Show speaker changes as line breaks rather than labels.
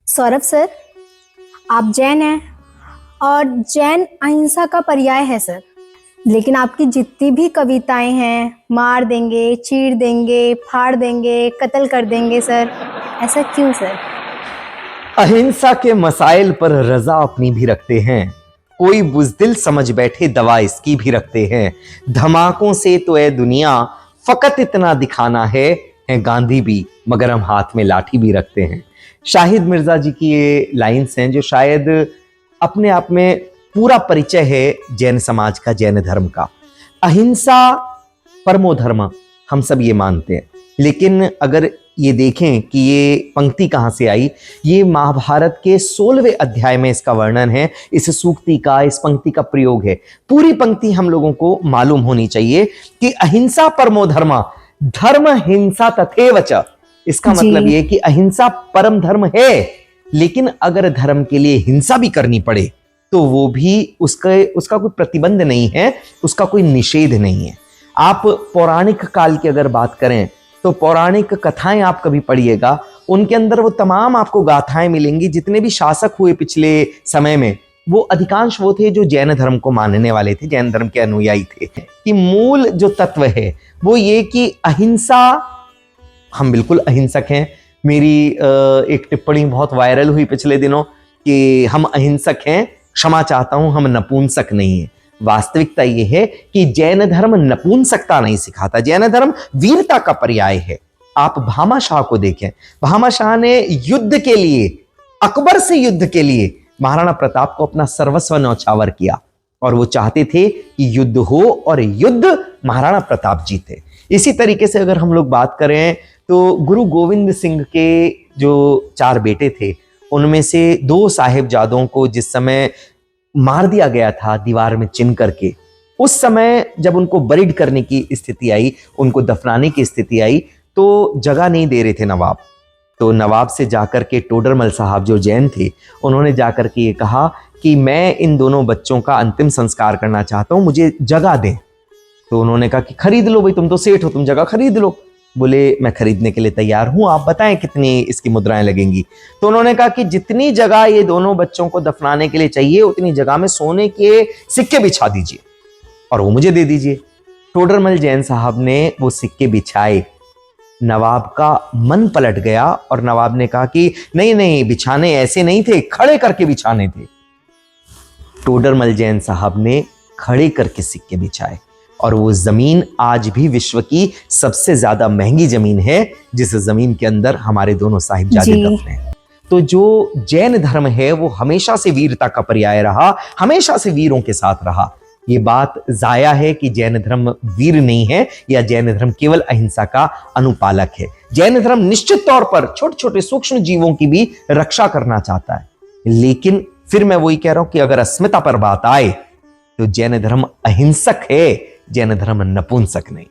Saurabh sir, आप जैन हैं और जैन अहिंसा का पर्याय है सर। लेकिन आपकी जितनी भी कविताएं हैं, मार देंगे, चीर देंगे, फाड़ देंगे, कत्ल कर देंगे सर, ऐसा क्यों सर?
अहिंसा के मसाइल पर रजा अपनी भी रखते हैं, कोई बुज़दिल समझ बैठे दवा इसकी भी रखते हैं। धमाकों से तो ए दुनिया फकत इतना दिखाना है गांधी भी, मगर हम हाथ में लाठी भी रखते हैं। शाहिद मिर्जा जी की ये लाइन्स हैं जो शायद अपने आप में पूरा परिचय है जैन समाज का, जैन धर्म का। अहिंसा परमो धर्म, हम सब ये मानते हैं। लेकिन अगर ये देखें कि ये पंक्ति कहाँ से आई, ये महाभारत के 16वें अध्याय में इसका वर्णन है। इस सूक्ति का, इस पंक्ति का प्रयोग है। पूरी पंक्ति हम लोगों को मालूम होनी चाहिए कि अहिंसा परमो धर्म, धर्म हिंसा तथैव च। इसका मतलब ये कि अहिंसा परम धर्म है, लेकिन अगर धर्म के लिए हिंसा भी करनी पड़े तो वो भी उसका कोई प्रतिबंध नहीं है, उसका कोई निषेध नहीं है। आप पौराणिक काल की अगर बात करें तो पौराणिक कथाएं आप कभी पढ़िएगा, उनके अंदर वो तमाम आपको गाथाएं मिलेंगी। जितने भी शासक हुए पिछले समय में, वो अधिकांश वो थे जो जैन धर्म को मानने वाले थे, जैन धर्म के अनुयायी थे। कि मूल जो तत्व है वो ये कि अहिंसा, हम बिल्कुल अहिंसक हैं। मेरी एक टिप्पणी बहुत वायरल हुई पिछले दिनों कि हम अहिंसक हैं, क्षमा चाहता हूं, हम नपुंसक नहीं है। वास्तविकता यह है कि जैन धर्म नपुंसकता नहीं सिखाता, जैन धर्म वीरता का पर्याय है। आप भामाशाह को देखें, भामाशाह ने युद्ध के लिए, अकबर से युद्ध के लिए महाराणा प्रताप को अपना सर्वस्व न्यौछावर किया, और वो चाहते थे कि युद्ध हो और युद्ध महाराणा प्रताप जीते। इसी तरीके से अगर हम लोग बात करें तो गुरु गोविंद सिंह के जो 4 बेटे थे, उनमें से 2 साहिबजादों को जिस समय मार दिया गया था दीवार में चिन करके, उस समय जब उनको बरीड करने की स्थिति आई, उनको दफनाने की स्थिति आई, तो जगह नहीं दे रहे थे नवाब। तो नवाब से जाकर के टोडरमल साहब जो जैन थे, उन्होंने जाकर के ये कहा कि मैं इन दोनों बच्चों का अंतिम संस्कार करना चाहता हूं, मुझे जगह दें। तो उन्होंने कहा कि खरीद लो भाई, तुम तो सेठ हो, तुम जगह खरीद लो। बोले मैं खरीदने के लिए तैयार हूं, आप बताएं कितनी इसकी मुद्राएं लगेंगी। तो उन्होंने कहा कि जितनी जगह ये दोनों बच्चों को दफनाने के लिए चाहिए, उतनी जगह में सोने के सिक्के बिछा दीजिए और वो मुझे दे दीजिए। टोडरमल जैन साहब ने वो सिक्के बिछाए। नवाब का मन पलट गया और नवाब ने कहा कि नहीं नहीं, बिछाने ऐसे नहीं थे, खड़े करके बिछाने थे। टोडरमल जैन साहब ने खड़े करके सिक्के बिछाए, और वो जमीन आज भी विश्व की सबसे ज्यादा महंगी जमीन है, जिस जमीन के अंदर हमारे दोनों साहिबजादे दफन हैं। तो जो जैन धर्म है वो हमेशा से वीरता का पर्याय रहा, हमेशा से वीरों के साथ रहा। ये बात जाया है कि जैन धर्म वीर नहीं है, या जैन धर्म केवल अहिंसा का अनुपालक है। जैन धर्म निश्चित तौर पर छोटे छोटे सूक्ष्म जीवों की भी रक्षा करना चाहता है, लेकिन फिर मैं वही कह रहा हूं कि अगर अस्मिता पर बात आए तो जैन धर्म अहिंसक है, जैन धर्म नपुंसक नहीं।